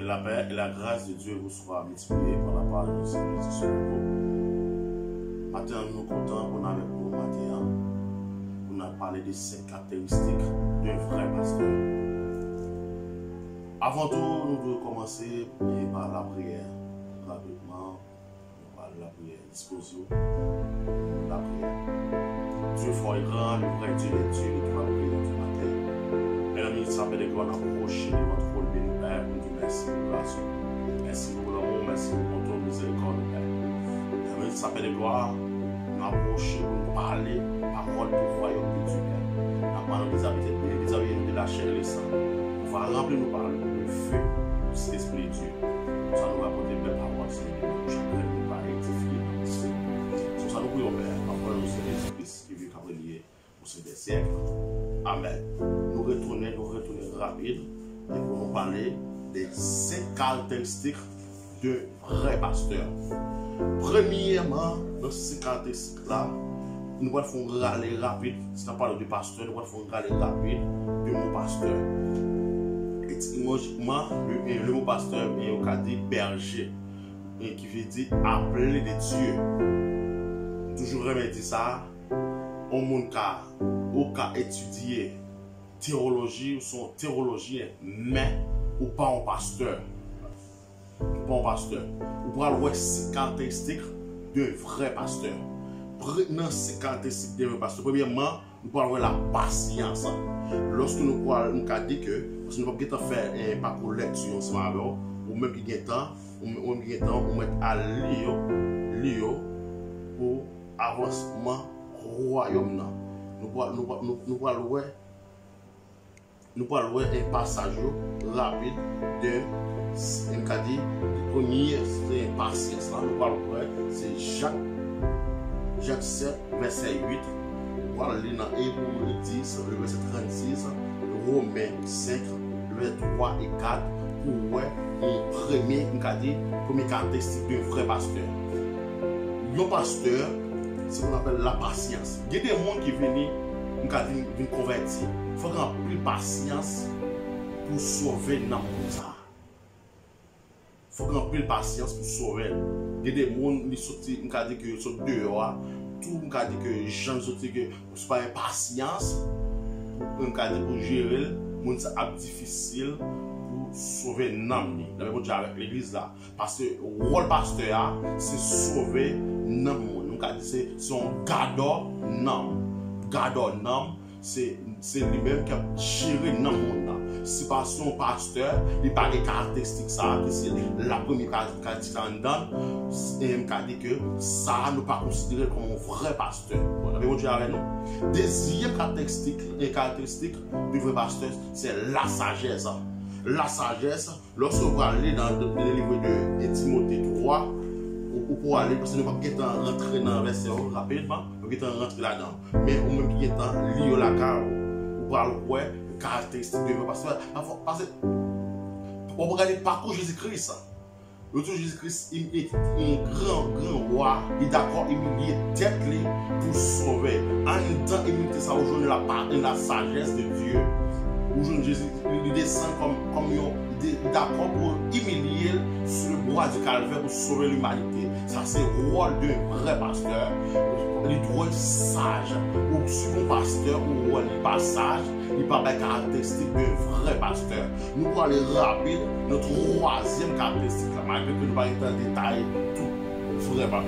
la paix et la grâce de Dieu vous soient multipliées par la part de nos bénédictions. Maintenant, nous sommes contents qu'on a avec nous matin. On a parlé de 5 caractéristiques d'un vrai pasteur. Avant tout, nous devons commencer par la prière. Rapidement, par la prière. Disposons la prière. Dieu fort et grand, le vrai Dieu est Dieu, et toi, prière du matin. Mesdames et messieurs, appelez qu'on approche de votre rôle béni, Père, pour nous merci pour grâce. Merci pour l'amour, merci pour ton miséricorde, Père. Mesdames et messieurs, appelez gloire, nous approcher pour nous parler, parole du royaume de Dieu, Père. Nous parlons des habitants de la chair et le sang. On va remplir nos paroles de feu, de cet esprit de Dieu. Ça nous va apporter de belles paroles, Seigneur. Chacun nous va édifier. C'est ça nous prions, Père, après nous, Seigneur Jésus-Christ, qui vit comme lié pour ces des siècles. Amen. Nous retournons rapide et pour nous parler des 5 caractéristiques d'un vrai pasteur. Premièrement, dans ces caractéristiques-là, nous allons faire râler rapide. Si on parle de pasteur, nous allons faire râler rapide de mon pasteur. Étymologiquement, le mot pasteur est au cas de berger, qui veut dire appelé de Dieu. Toujours remettre ça, au monde au cas étudier théologie ou son théologien, mais ou pas un pasteur. Ou pas un pasteur. Ou pas le ces caractéristiques d'un vrai pasteur. Dans ces caractéristiques d'un vrai pasteur, premièrement, nous parlons de la patience. Lorsque nous parlons, nous dit que, parce que nous ne pouvons pas faire un parcours lecture ensemble, ou même il y a temps, ou mettre à lire pour avancement royaume. Nous parlons un passage rapide de le premier, c'est patience. Nous parlons c'est Jacques 7, verset 8. Nous parlons dans Hébreux 10, le verset 36, Romains 5, le verset 3 et 4. Pour première caractéristique d'un vrai pasteur. Le pasteur, c'est ce qu'on appelle la patience. Il y a des gens qui viennent convertir. Il faut avoir plus de patience pour sauver dans le monde. Il faut avoir plus de patience pour sauver. Il y a des gens qui sont dehors. Tout le monde dit que les gens sont pas de patience pour gérer. C'est difficile pour sauver l'âme. Avec l'église là. Parce que le rôle pasteur, c'est sauver l'âme. C'est son gardeur l'âme. Gardeur l'âme, c'est lui-même qui a géré dans le monde. Si pas son pasteur, il n'a pas de caractéristiques, ça, c'est la première caractéristique qu'on donne, et il dit que ça ne pas considéré comme un vrai pasteur. Vous avez avec nous? Deuxième caractéristique du vrai pasteur, c'est la sagesse. La sagesse, lorsque vous allez dans le livre de Timothée 3, ou pour aller, parce que nous ne pouvons pas rentrer dans le verset rapidement, nous ne pouvons pas rentrer là-dedans. Mais au même temps, lire la carte, ou parler de caractéristiques de pasteur. Parce que, on va regarder le parcours Jésus-Christ. Le tour Jésus-Christ est un grand roi, il est d'accord, humilié tête pour sauver. En même temps, il ça aujourd'hui la sagesse de Dieu. Aujourd'hui, Jésus, il descend comme il est d'accord pour humilier sur le bois du calvaire pour sauver l'humanité. Ça, c'est le rôle d'un vrai pasteur. Il doit être sage. Ou si un pasteur ou un passage, il n'a pas de caractéristique d'un vrai pasteur. Nous allons aller rapide. Notre troisième caractéristique, malgré que nous ne parlons pas en détail tout. Il ne faudrait pas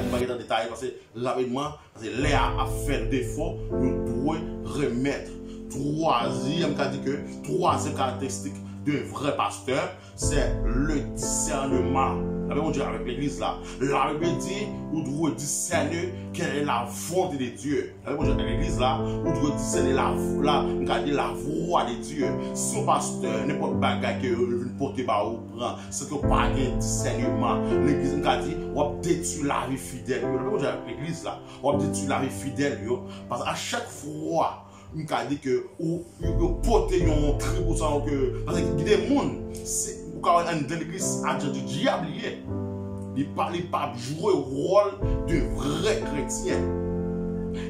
parler en détail parce que rapidement, parce que l'air a fait défaut, nous devons remettre. Troisième caractéristique d'un vrai pasteur, c'est le discernement. La Bible dit avec l'église là. La Bible dit, vous devez discerner quelle est la volonté de Dieu. La Bible dit avec l'église là, vous devez discerner la voix de Dieu. Si un pasteur n'est pas bagage que vous portez par vous prend, c'est que vous n'avez pas de discernement. L'église nous a dit, vous avez détruit la vie fidèle. La Bible dit avec l'église là, vous avez détruit la vie fidèle. Parce qu'à chaque fois, on a dit que vous portez un tribut que parce qu'il y a des gens dans l'église agent du diable il pas jouer le rôle de vrai chrétien.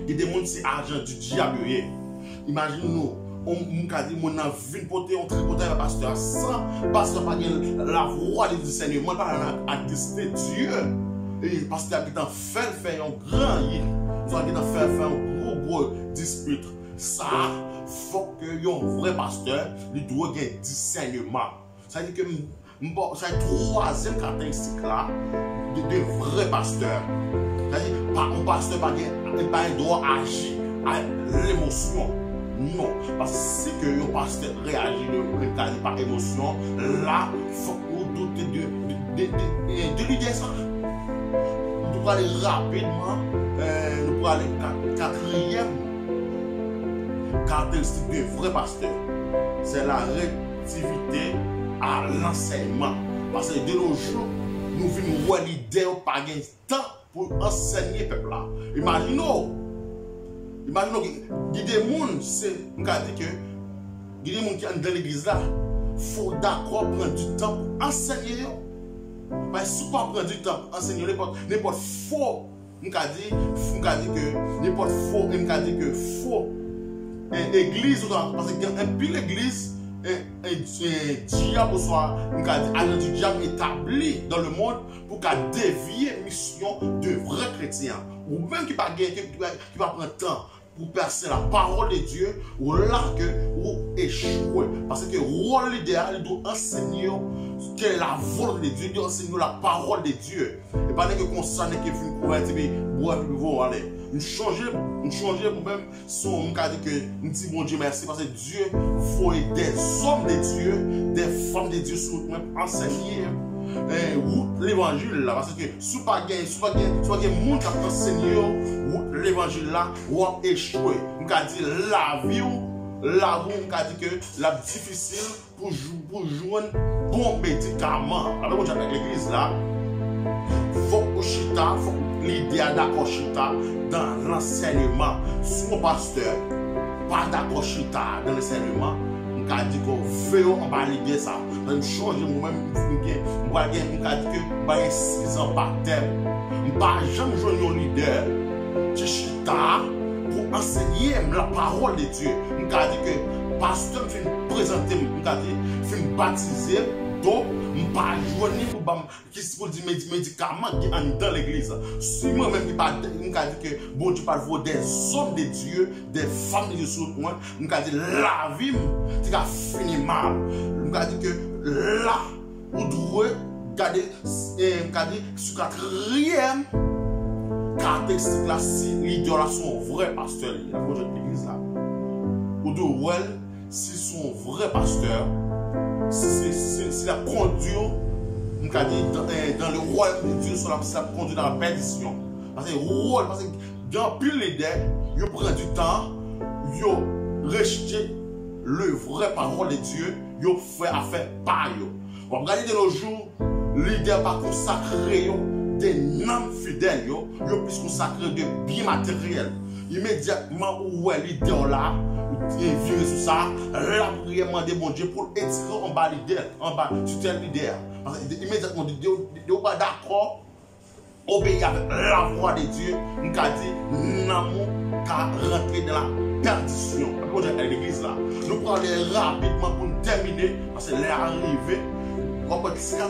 Il y a des gens qui sont agents du diable. Imaginez-nous on a dit mon a vu porter on tripoter le pasteur sans pasteur pas la voix du Seigneur pas à attester Dieu et pasteur qui t'en fait un grand ils ont fait un gros dispute ça faut que un vrai pasteur il doit avoir discernement ça veut dire que c'est troisième caractéristique là de vrai pasteur c'est-à-dire un pasteur pas doit agir à l'émotion. Non, parce que si que le pasteur réagit par émotion, là, il faut nous douter de l'idée ça. Nous pouvons aller rapidement, nous pouvons aller quatrième caractéristique du vrai pasteur, c'est la réactivité à l'enseignement. Parce que de nos jours, nous venons voir l'idée pas de temps pour enseigner le peuple là. Imaginons que des gens, c'est dit que des gens qui sont dans l'église là, il faut d'accord prendre du temps pour enseigner. Parce que si vous ne prenez du temps pour enseigner, n'importe faux, on dit que n'importe faux, on dit que faux église, parce qu'il y a un pile l'église, un diable soit, agent du diable établi dans le monde pour dévier la mission de vrais chrétiens. Ou même qui va prendre temps pour percer la parole de Dieu, ou là que vous échouez. Parce que le rôle idéal, il doit enseigner quelle est la volonté de Dieu, il doit enseigner la parole de Dieu. Et pas que qu'on s'en est qui fait une convertir, vous allez. Nous changer pour même son cas que nous disons bon Dieu merci parce que Dieu faut des hommes de Dieu, des femmes de Dieu sur même enseigner l'évangile là parce que si pas gain monde qui enseigner l'évangile là ou échouer. On dit la vie on dit que la difficile pour joindre bon médicament. Avec l'église là faut chita, faut l'idée d'accord chita dans l'enseignement. Si mon pasteur pas d'accord chita dans l'enseignement, on a dit qu'on veut en bas l'idée ça. On change moi-même, on a dit que je 6 ans par thème. On pas jamais jouer un leader qui chita pour enseigner la parole de Dieu. On a dit que pasteur me fait présenter, on a dit fait baptiser donc pas joindre pour dire médicaments qui sont dans l'église. Si moi-même qui pas dit que bon Dieu pas voir des hommes de Dieu, des femmes de Dieu sur moi, on dit la vie c'est a fini mal. On dit que là on doit garder sur quatrième caractéristique là si l'idole son vrai pasteur la projet de l'église là. On doit si son vrai pasteur c'est la conduire dans le rôle de Dieu, ça conduit dans la perdition. Parce que dans pile les dés, ils prennent du temps, ils rejettent le vrai parole de Dieu, ils font affaire par eux. On regarde de nos jours, les dés pas consacrés des noms fidèles, ils plus consacrés de biens matériels. Immédiatement où est l'idée là, virer sur ça, la prière demander bon Dieu pour étirer en bas l'idée, en bas sur tel idée. Parce que immédiatement, Dieu n'est pas d'accord, obéir avec la voix de Dieu, nous avons dit, nous qu'à rentrer dans la perdition. À l'église là, nous prenons rapidement pour nous terminer, parce que l'est arrivé.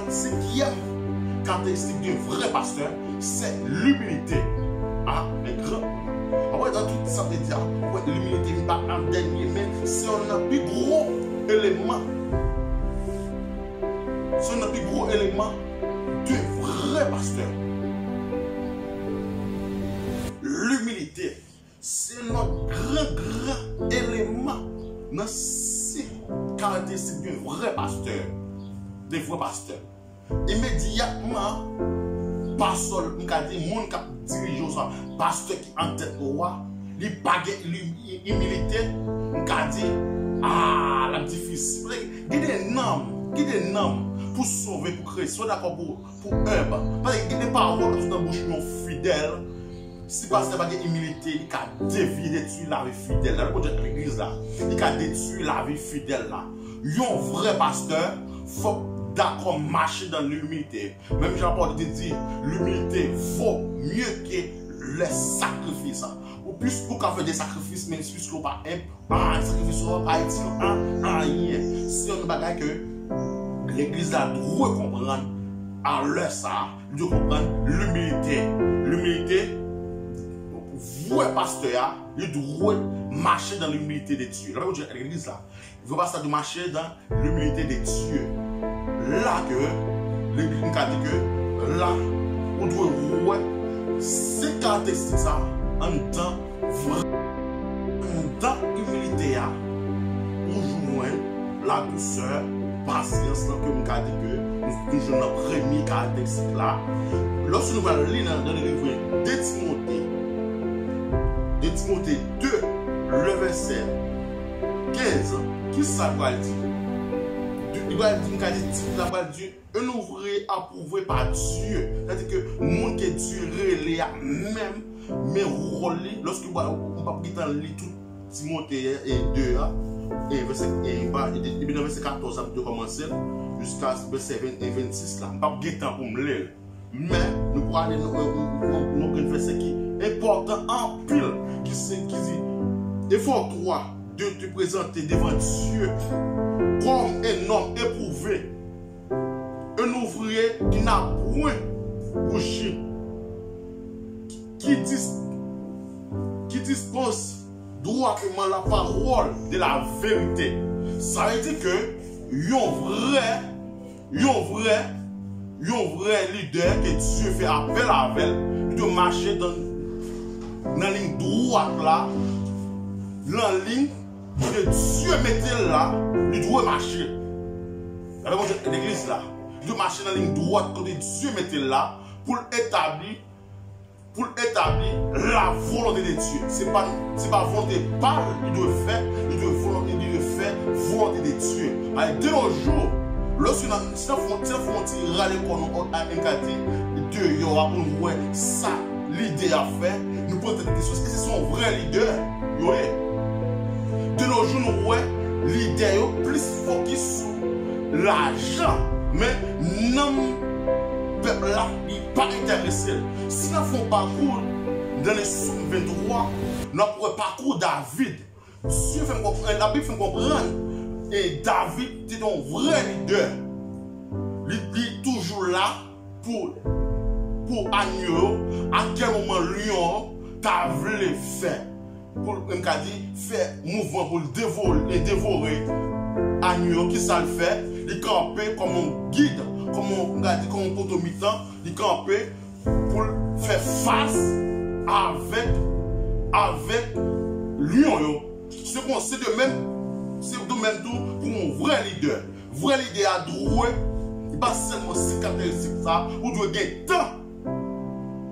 Cinquième caractéristique d'un vrai pasteur, c'est l'humilité. Ah, mais grand. Après, dans tout ça, veut dire, l'humilité n'est pas un dernier, mais c'est un plus gros élément. C'est un plus gros élément du vrai pasteur. L'humilité, c'est notre grand élément dans ces caractéristiques du vrai pasteur. Des vrais pasteurs. Immédiatement, pasteur, on dit, mon qui dirige ça, pasteur qui en tête au roi, il bague l'humilité, on dit, ah, la difficile. Il y a des noms pour sauver, pour créer, soit d'accord pour œuvre. Parce qu'il y a des paroles qui sont dans la bouche fidèle. Si pasteur n'a pas d'humilité, il a dévié, détruit la vie fidèle. Dans le côté de l'église là, il a détruit la vie fidèle là. Un vrai pasteur, il faut d'accord marcher dans l'humilité. Même Jean-Paul dit, l'humilité vaut mieux que les sacrifices. Ou plus qu'on fait des sacrifices, mais plus qu'on pas un sacrifice pas rien. C'est un bagage que l'église a doit comprendre à l'heure ça, doit comprendre l'humilité. L'humilité, vrai pasteur, il doit marcher dans l'humilité de Dieu. Là, l'église là, il ne faut pas ça de marcher dans l'humilité de Dieu. Là que l'église nous a dit que là, on doit voir ces caractéristiques ça en temps dans l'humilité, on joue la douceur, patience, que nous avons dit que nous toujours dans la première caractéristique là. Lorsque nous allons lire dans le livre de Timothée 2, le verset 15, qui ça va dire? Il va dire un ouvrier approuvé par Dieu. C'est-à-dire que le monde que Dieu relève même, mais rôle, lorsque on va lire tout Timothée 2, et verset 14 de commencer jusqu'à verset 26 là. On va pas de temps pour me lire. Mais nous pourrons aller dans un verset qui est important en pile, qui dit efforce-toi de te présenter devant Dieu comme un homme éprouvé, un ouvrier qui n'a point rougi, qui dispose droitement la parole de la vérité. Ça veut dire que un vrai leader que Dieu fait appel à elle, de marcher dans la ligne droite là, la ligne que Dieu mettait là, il doit marcher. L'église là, il doit marcher dans la ligne droite que Dieu mettait là pour établir la volonté de Dieu. C'est pas volonté par il doit faire volonté de Dieu. De nos jours, lorsque nous avons râler pour nous à MKT, il y aura pour nous ça l'idée à faire, nous posons des questions. Est-ce que c'est son vrai leader? De nos jours, nous voyons l'idée plus focus sur l'argent, mais non, le peuple là, il n'est pas intéressé. Si nous faisons parcours dans les Psaumes 23, nous avons parcours David. Dieu fait la Bible fait comprendre. Et David est un vrai leader. Il est toujours là pour agneau. À quel moment lion t'a voulu faire? Pour faire mouvement pour le dévorer. Agneau qui ça le fait? Il campait comme un guide, comme un potomitan. Il campait pour faire face avec lion. C'est de même. C'est de même tout pour un vrai leader. Vrai leader à droit, il n'est pas seulement si caractéristique ça, ou doit gagner temps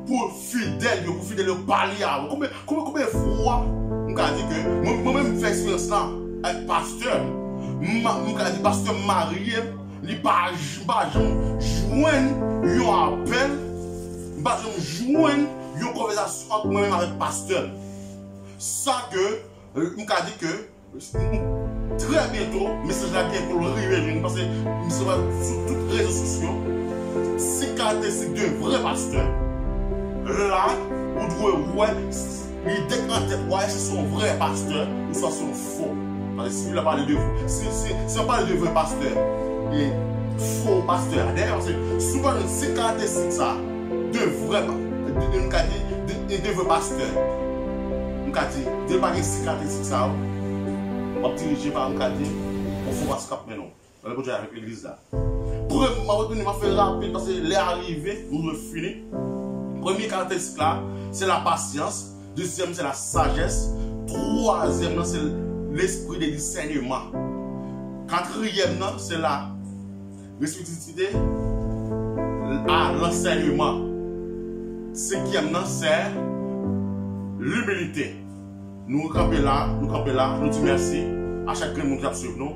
pour fidèle, pour fidèle parler à vous. Combien de fois, on a dit que moi-même, je fais expérience là avec pasteur. On a dit pasteur marié, il n'est pas joindre un appel, il n'est pas joindre une conversation entre moi-même avec pasteur. Ça que, on a dit que, très bientôt, le message là qui est pour le arriver, parce que sur toutes les réseaux sociaux, c'est caractéristique d'un vrai pasteur. Là, vous devez voir l'idée en tête, ouais, c'est son vrai pasteur ou soit son faux. Parce que si vous parlez de vous, si on parle de vrai pasteur et faux pasteur, d'ailleurs, souvent c'est caractéristique ça, de vrai pasteur. On dit, de pas ces caractéristiques ça. On va diriger par un cadet, on faut pas se cap maintenant. On va avec l'église là. Premièrement, je vais faire rapide parce que les arrivées, nous devons finir. Premier caractéristique là, c'est la patience. Deuxième, c'est la sagesse. Troisième, c'est l'esprit de discernement. Quatrième, c'est la responsabilité à l'enseignement. Cinquième, c'est l'humilité. Nous campons là, nous disons merci à chacun de nous qui a suivi nous.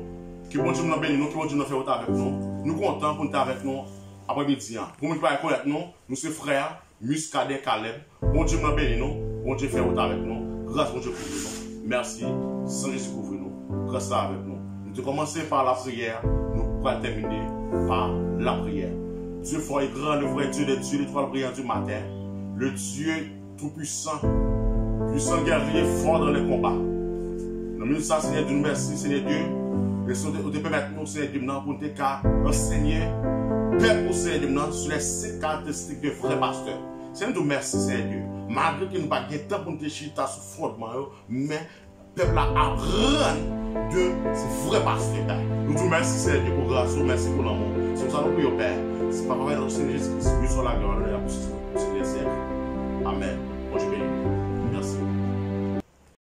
Que bon Dieu nous bénisse, que bon Dieu nous fait autant avec nous. Nous sommes contents pour nous être avec nous après-midi. Pour nous qui ne connaître nous, nous sommes frères, Muscadet, Caleb. Bon Dieu nous bénisse nous, bon Dieu fait autant avec nous. Grâce à Dieu pour nous. Merci, sans Jésus couvre nous. Grâce avec nous. Nous avons commencé par la prière, nous pourrons terminer par la prière. Dieu fort et grand, le vrai Dieu des dieux, l'étoile brillante du matin, le Dieu tout-puissant, puissant guerrier fort dans les combats. Nous ça, Seigneur Dieu, merci, Seigneur Dieu. Et si on te permet, nous, Seigneur Dieu, pour nous enseigner, peuple, Seigneur Dieu, sur les 7 caractéristiques de vrai pasteur. Seigneur Dieu, merci, Seigneur Dieu. Malgré que nous n'avons pas de temps pour nous chiter sur fondement, mais le peuple apprend de ce vrai pasteur. Nous te merci, Seigneur Dieu, pour grâce, merci pour l'amour. C'est pour ça que nous prions, Père. C'est pas vrai, notre Seigneur Jésus-Christ, lui sur la gloire, pour les siècles. Amen. Moi, je bénis.